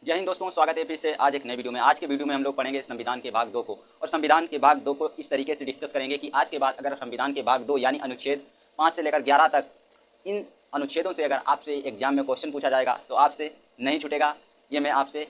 जय हिंद दोस्तों, स्वागत है फिर से आज एक नई वीडियो में। आज के वीडियो में हम लोग पढ़ेंगे संविधान के भाग 2 को, और संविधान के भाग 2 को इस तरीके से डिस्कस करेंगे कि आज के बाद अगर संविधान के भाग 2 यानी अनुच्छेद 5 से लेकर 11 तक इन अनुच्छेदों से अगर आपसे एग्जाम में क्वेश्चन पूछा जाएगा तो आपसे नहीं छूटेगा, ये मैं आपसे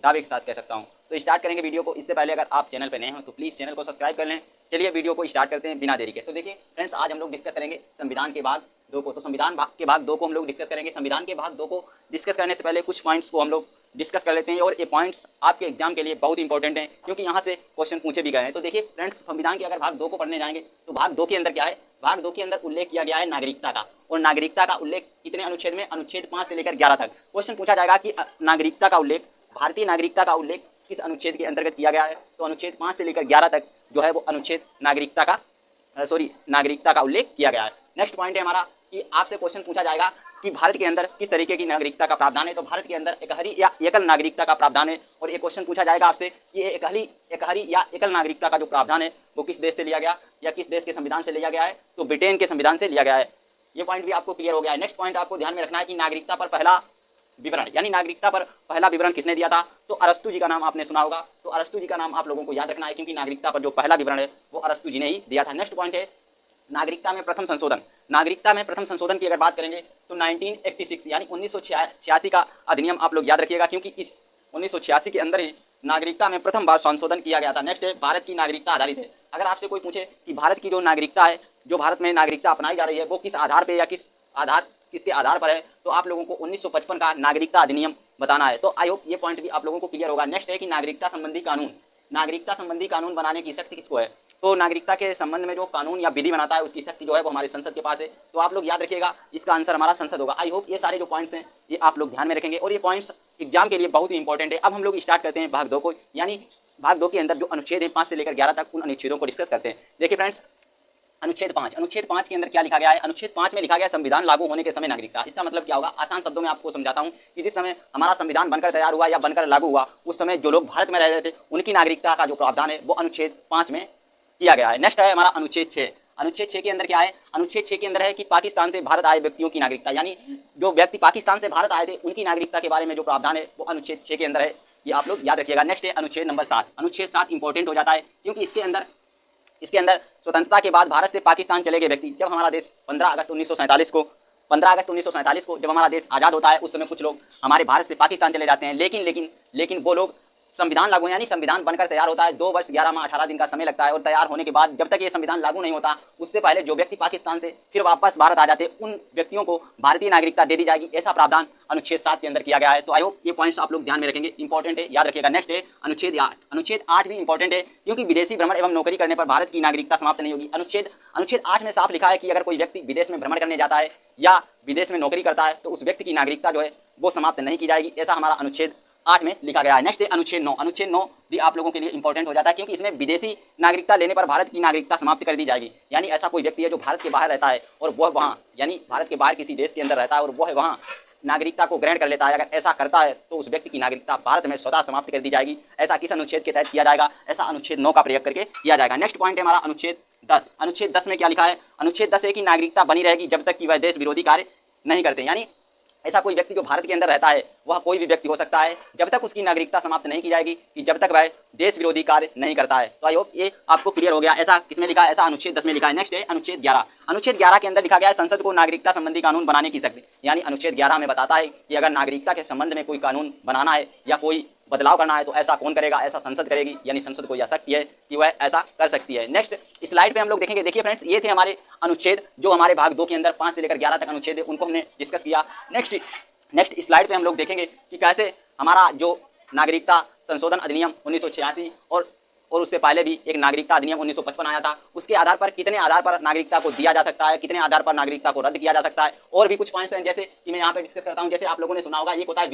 दावे के साथ कह सकता हूँ। तो स्टार्ट करेंगे वीडियो को। इससे पहले अगर आप चैनल पर नए हो तो प्लीज़ चैनल को सब्सक्राइब कर लें। चलिए वीडियो को स्टार्ट करते हैं बिना देरी के। तो देखिए फ्रेंड्स, आज हम लोग डिस्कस करेंगे संविधान के भाग 2 को। तो संविधान के भाग 2 को हम लोग डिस्कस करेंगे। संविधान के भाग 2 को डिस्कस करने से पहले कुछ पॉइंट्स को हम लोग डिस्कस कर लेते हैं, और ये पॉइंट्स आपके एग्जाम के लिए बहुत इंपॉर्टेंट हैं क्योंकि यहाँ से क्वेश्चन पूछे भी गए हैं। तो देखिए फ्रेंड्स, संविधान के अगर भाग 2 को पढ़ने जाएंगे तो भाग 2 के अंदर क्या है, भाग 2 के अंदर उल्लेख किया गया है नागरिकता का। और नागरिकता का उल्लेख कितने अनुच्छेद में, अनुच्छेद 5 से लेकर 11 तक। क्वेश्चन पूछा जाएगा कि नागरिकता का उल्लेख, भारतीय नागरिकता का उल्लेख किस अनुच्छेद के अंतर्गत किया गया है। तो अनुच्छेद 5 से लेकर 11 तक जो है वो अनुच्छेद नागरिकता का उल्लेख किया गया है। नेक्स्ट पॉइंट है हमारा कि आपसे क्वेश्चन पूछा जाएगा कि भारत के अंदर किस तरीके की नागरिकता का प्रावधान है। तो भारत के अंदर एकहरी या एकल नागरिकता का प्रावधान है। और ये क्वेश्चन पूछा जाएगा आपसे कि ये एकहरी या एकल नागरिकता का जो प्रावधान है वो किस देश से लिया गया या किस देश के संविधान से लिया गया है। तो ब्रिटेन के संविधान से लिया गया है। ये पॉइंट भी आपको क्लियर हो गया है। नेक्स्ट पॉइंट आपको ध्यान में रखना है कि नागरिकता पर पहला विवरण यानी नागरिकता पर पहला विवरण किसने दिया था। तो अरस्तु जी का नाम आपने सुना होगा। तो अरस्तु जी का नाम आप लोगों को याद रखना है क्योंकि नागरिकता पर जो पहला विवरण है वो अरस्तु जी ने ही दिया था। नेक्स्ट पॉइंट है नागरिकता में प्रथम संशोधन। नागरिकता में प्रथम संशोधन की अगर बात करेंगे तो 1986 यानी 1986 का अधिनियम आप लोग याद रखिएगा क्योंकि इस 1986 के अंदर ही नागरिकता में प्रथम बार संशोधन किया गया था। नेक्स्ट है भारत की नागरिकता आधारित है। अगर आपसे कोई पूछे कि भारत की जो नागरिकता है, जो भारत में नागरिकता अपनाई जा रही है वो किस आधार पर या किसके आधार पर है, तो आप लोगों को 1955 का नागरिकता अधिनियम बताना है। तो आई होप ये पॉइंट भी आप लोगों को क्लियर होगा। नेक्स्ट है कि नागरिकता संबंधी कानून। नागरिकता संबंधी कानून बनाने की शक्ति किसको है। तो नागरिकता के संबंध में जो कानून या विधि बनाता है उसकी शक्ति जो है वो हमारे संसद के पास है। तो आप लोग याद रखिएगा, इसका आंसर हमारा संसद होगा। आई होप ये सारे जो पॉइंट्स हैं ये आप लोग ध्यान में रखेंगे और ये पॉइंट्स एग्जाम के लिए बहुत ही इंपॉर्टेंट है। अब हम लोग स्टार्ट करते हैं भाग 2 को, यानी भाग 2 के अंदर जो अनुच्छेद है 5 से लेकर 11 तक उन अनुच्छेदों को डिस्कस करते हैं। देखिए फ्रेंड्स, अनुच्छेद 5 के अंदर क्या लिखा गया है। अनुच्छेद 5 में लिखा गया संविधान लागू होने के समय नागरिकता। इसका मतलब क्या होगा, आसान शब्दों में आपको समझाता हूं कि जिस समय हमारा संविधान बनकर तैयार हुआ या बनकर लागू हुआ उस समय जो लोग भारत में रह रहे थे उनकी नागरिकता का जो प्रावधान है वो अनुच्छेद 5 में किया गया है। नेक्स्ट है हमारा अनुच्छेद 6। अनुच्छेद 6 के अंदर क्या है, अनुच्छेद 6 के अंदर है कि पाकिस्तान से भारत आए व्यक्तियों की नागरिकता, यानी जो व्यक्ति पाकिस्तान से भारत आए थे उनकी नागरिकता के बारे में जो प्रावधान है वो अनुच्छेद 6 के अंदर है। ये आप लोग याद रखिएगा। नेक्स्ट है अनुच्छेद नंबर 7। अनुच्छेद 7 इंपॉर्टेंट हो जाता है क्योंकि इसके अंदर स्वतंत्रता के बाद भारत से पाकिस्तान चले गए व्यक्ति, जब हमारा देश 15 अगस्त 1947 को जब हमारा देश आज़ाद होता है उस समय कुछ लोग हमारे भारत से पाकिस्तान चले जाते हैं। लेकिन वो लोग संविधान लागू यानी संविधान बनकर तैयार होता है 2 वर्ष 11 माह 18 दिन का समय लगता है। और तैयार होने के बाद जब तक ये संविधान लागू नहीं होता उससे पहले जो व्यक्ति पाकिस्तान से फिर वापस भारत आ जाते उन व्यक्तियों को भारतीय नागरिकता दे दी जाएगी। ऐसा प्रावधान अनुच्छेद 7 के अंदर किया गया है। तो आई होप ये पॉइंट्स आप लोग ध्यान में रखेंगे, इंपॉर्टेंट है, याद रखिएगा। नेक्स्ट है अनुच्छेद 8। अनुच्छेद 8 भी इंपॉर्टेंट है क्योंकि विदेशी भ्रमण एवं नौकरी करने पर भारत की नागरिकता समाप्त नहीं होगी। अनुच्छेद 8 में साफ लिखा है कि अगर कोई व्यक्ति विदेश में भ्रमण करने जाता है या विदेश में नौकरी करता है तो उस व्यक्ति की नागरिकता जो है वो समाप्त नहीं की जाएगी। ऐसा हमारा अनुच्छेद 8 में लिखा गया है। नेक्स्ट है अनुच्छेद 9। अनुच्छेद 9 भी आप लोगों के लिए इंपॉर्टेंट हो जाता है क्योंकि इसमें विदेशी नागरिकता लेने पर भारत की नागरिकता समाप्त कर दी जाएगी। यानी ऐसा कोई व्यक्ति है जो भारत के बाहर रहता है और वह वहाँ यानी भारत के बाहर किसी देश के अंदर रहता है और वह वहाँ नागरिकता को ग्रहण कर लेता है, अगर ऐसा करता है तो उस व्यक्ति की नागरिकता भारत में स्वतः समाप्त कर दी जाएगी। ऐसा किस अनुच्छेद के तहत किया जाएगा, ऐसा अनुच्छेद 9 का प्रयोग करके किया जाएगा। नेक्स्ट पॉइंट है हमारा अनुच्छेद 10। अनुच्छेद 10 में क्या लिखा है, अनुच्छेद 10 है कि नागरिकता बनी रहेगी जब तक कि वह देश विरोधी कार्य नहीं करते। यानी ऐसा कोई व्यक्ति जो भारत के अंदर रहता है, वह कोई भी व्यक्ति हो सकता है, जब तक उसकी नागरिकता समाप्त नहीं की जाएगी कि जब तक वह देश विरोधी कार्य नहीं करता है। तो आई होप ये आपको क्लियर हो गया। ऐसा किसमें लिखा है, ऐसा अनुच्छेद 10 में लिखा है। नेक्स्ट है अनुच्छेद 11। अनुच्छेद 11 के अंदर लिखा गया है संसद को नागरिकता संबंधी कानून बनाने की शक्ति। यानी अनुच्छेद 11 में बताता है कि अगर नागरिकता के संबंध में कोई कानून बनाना है या कोई बदलाव करना है तो ऐसा कौन करेगा, ऐसा संसद करेगी। यानी संसद को यह शक्ति है कि वह ऐसा कर सकती है। नेक्स्ट स्लाइड पे हम लोग देखेंगे। देखिए फ्रेंड्स, ये थे हमारे अनुच्छेद जो हमारे भाग 2 के अंदर 5 से लेकर 11 तक अनुच्छेद है, उनको हमने डिस्कस किया। नेक्स्ट स्लाइड पे हम लोग देखेंगे कि कैसे हमारा जो नागरिकता संशोधन अधिनियम 1986 और उससे पहले भी एक नागरिकता अधिनियम 1955 आया था, उसके आधार पर कितने आधार पर नागरिकता को दिया जा सकता है, कितने आधार पर नागरिकता को रद्द किया जा सकता है। और भी कुछ पॉइंट्स हैं जैसे कि मैं यहाँ पे डिस्कस करता हूँ। जैसे आप लोगों ने सुना होगा एक होता है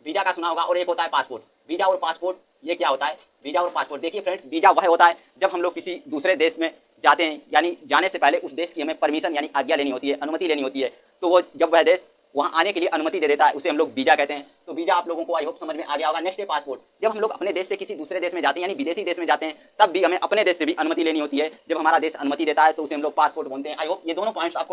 वीजा का सुना होगा, और एक होता है पासपोर्ट। वीजा और पासपोर्ट ये क्या होता है, वीजा और पासपोर्ट। देखिए फ्रेंड्स, वीजा वह होता है जब हम लोग किसी दूसरे देश में जाते हैं, यानी जाने से पहले उस देश की हमें परमिशन यानी आज्ञा लेनी होती है, अनुमति लेनी होती है। तो वो जब वह देश वहाँ आने के लिए अनुमति दे देता है उसे हम लोग वीजा कहते हैं। तो वीजा आप लोगों को आई होप समझ में आ गया होगा। नेक्स्ट है पासपोर्ट। जब हम लोग अपने देश से किसी दूसरे देश में जाते हैं यानी विदेशी देश में जाते हैं तब भी हमें अपने देश से भी अनुमति लेनी होती है। जब हमारा देश अनुमति देता है तो उसे हम लोग पासपोर्ट बोलते हैं। आई होप ये दोनों पॉइंट्स आपको